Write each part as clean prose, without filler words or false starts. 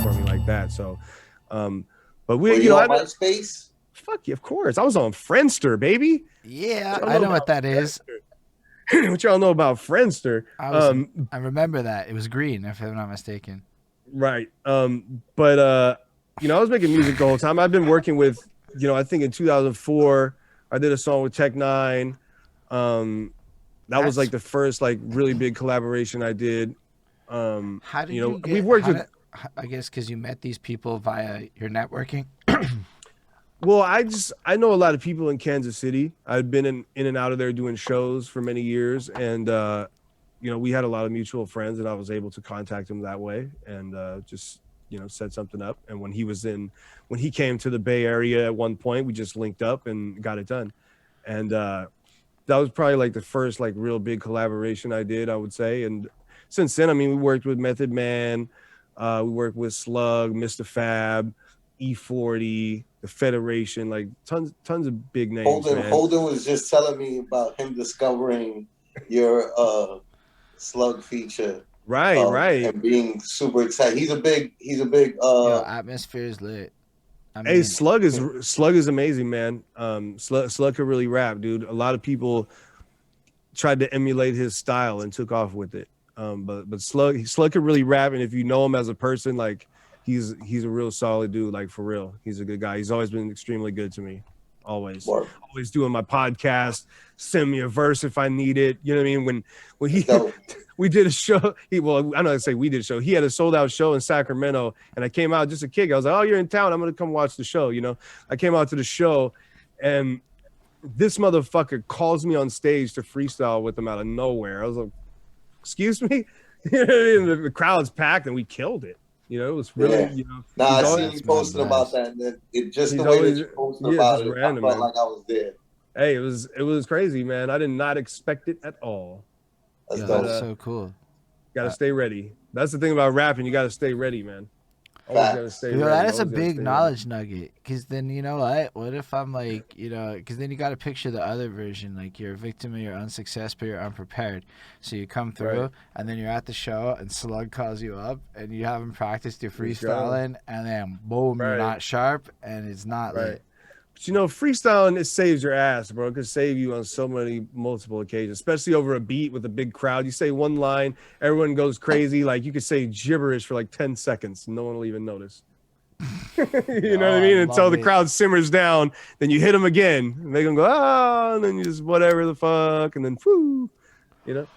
for me like that. So, but Were you you know, on MySpace? fuck you, of course. I was on Friendster, baby. Yeah, What y'all I know know what about that is. Friendster? What y'all know about Friendster? I remember that. It was green, if I'm not mistaken. Right. But you know, I was making music the whole time. I've been working with, you know, I think in 2004, I did a song with Tech Nine. That was That's like the first like really big collaboration I did. how You did know, you we've get? worked with. I guess because you met these people via your networking. Well, I know a lot of people in Kansas City. I've been in and out of there doing shows for many years, and you know, we had a lot of mutual friends, and I was able to contact him that way, and just you know set something up. And when he came to the Bay Area at one point, we just linked up and got it done. And that was probably like the first like real big collaboration I did, I would say. And since then, I mean, we worked with Method Man, we worked with Slug, Mr. Fab, E40, the Federation, like tons of big names, man. Holden was just telling me about him discovering your Slug feature, Right. and being super excited. He's a big Yo, atmosphere is lit. I Hey, mean, Slug is amazing, man. Slug could really rap, dude. A lot of people tried to emulate his style and took off with it. But Slug could really rap, and if you know him as a person, like he's a real solid dude, like for real. He's a good guy. He's always been extremely good to me. Always. work. Always doing my podcast, send me a verse if I need it. You know what I mean? When he So we did a show, I know I say we did a show. He had a sold out show in Sacramento, and I came out just a kid. I was like, "Oh, you're in town. I'm gonna come watch the show." You know, I came out to the show, and this motherfucker calls me on stage to freestyle with him out of nowhere. I was like, "Excuse me," the crowd's packed, and we killed it. You know, it was really, yeah. you know, Nah, he's I always, seen you posting about that, and just he's the way that always, you posted yeah, about just it, I random, felt man. like I was there. Hey, it was crazy, man. I did not expect it at all. That's yo, But that's dope. so cool. gotta Uh, stay ready. That's the thing about rapping. You gotta stay ready, man. Always gotta Facts. stay Yo, that ready. is a Always gotta big stay ready. knowledge nugget. Cause then you know what? What if I'm like, cause then you got to picture the other version. Like you're a victim of your unsuccess, but you're unprepared. So you come through, Right. and then you're at the show, and Slug calls you up, and you haven't practiced your Let's go. freestyling, and then boom, you're Right. not sharp, and it's not Right. lit. But you know, freestyling, it saves your ass, bro. It could save you on so many multiple occasions, especially over a beat with a big crowd. You say one line, everyone goes crazy. Like you could say gibberish for like 10 seconds, and no one will even notice. You know what Oh, I I mean? Until love the it. crowd simmers down, then you hit them again, make them go, ah, and then you just whatever the fuck, and then whoo, you know?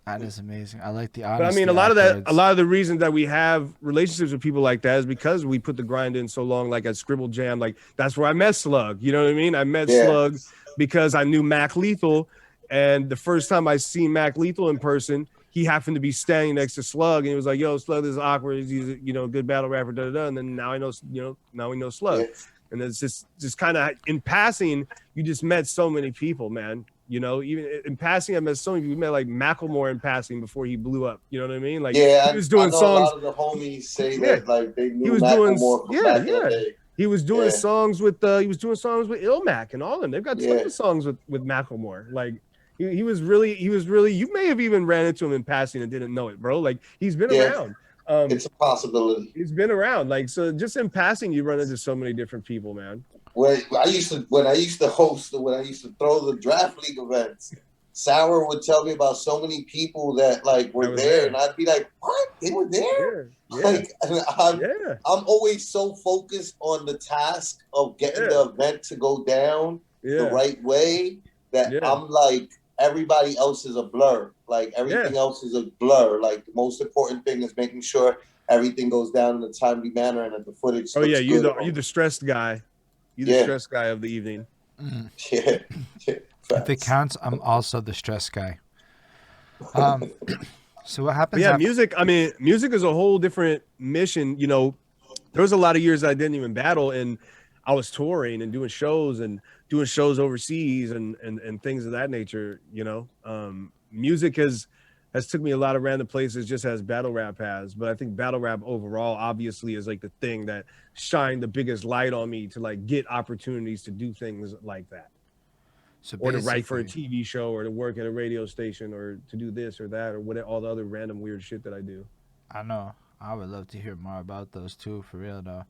That is amazing. I like the But I mean, honesty, a Okwerdz. lot of the reason that we have relationships with people like that is because we put the grind in so long, like at Scribble Jam. Like that's where I met Slug. You know what I mean? I met Yeah. Slug because I knew Mac Lethal. And the first time I seen Mac Lethal in person, he happened to be standing next to Slug, and he was like, "Yo, Slug, this is awkward. He's a, you know, good battle rapper." Da, da, da. And then now I know, you know, now we know Yeah. Slug. And it's just kind of in passing, you just met so many people, man. You know, even in passing, I met so many people. We met like Macklemore in passing before he blew up. You know what I mean? Like he Yeah, was I doing know a songs. lot of the homies say Yeah, that like they he knew was doing. Macklemore from Yeah, back in the yeah. day. He was doing Yeah, songs with Ilmac and all of them. They've got tons yeah, of songs with Macklemore. Like he was really. You may have even ran into him in passing and didn't know it, bro. Like he's been yeah. around. It's a possibility. He's been around. Like so, just in passing, you run into so many different people, man. When I used to throw the draft league events, Sauer would tell me about so many people that like I were was there, there. and I'd be like, "What? They were there?" Yeah, yeah, Like, I'm yeah, I'm always so focused on the task of getting yeah, the event to go down the yeah, right way that yeah, I'm like everybody else is a blur. Like yeah. everything else is a blur. Like the most important thing is making sure everything goes down in a timely manner and that the footage Oh yeah, looks good. you the stressed guy. You the Yeah, stressed guy of the evening. Mm. yeah, yeah. If it Facts. counts, I'm also the stress guy. Um, so what But happens yeah, after? music. I mean, music is a whole different mission. You know, there was a lot of years I didn't even battle, and I was touring and doing shows overseas and things of that nature. You know, music has took me a lot of random places, just as battle rap has. But I think battle rap overall, obviously, is like the thing that shined the biggest light on me to like get opportunities to do things like that, So or to write for a basically, TV show, or to work at a radio station, or to do this or that, or what all the other random weird shit that I do. I know. I would love to hear more about those too, for real though.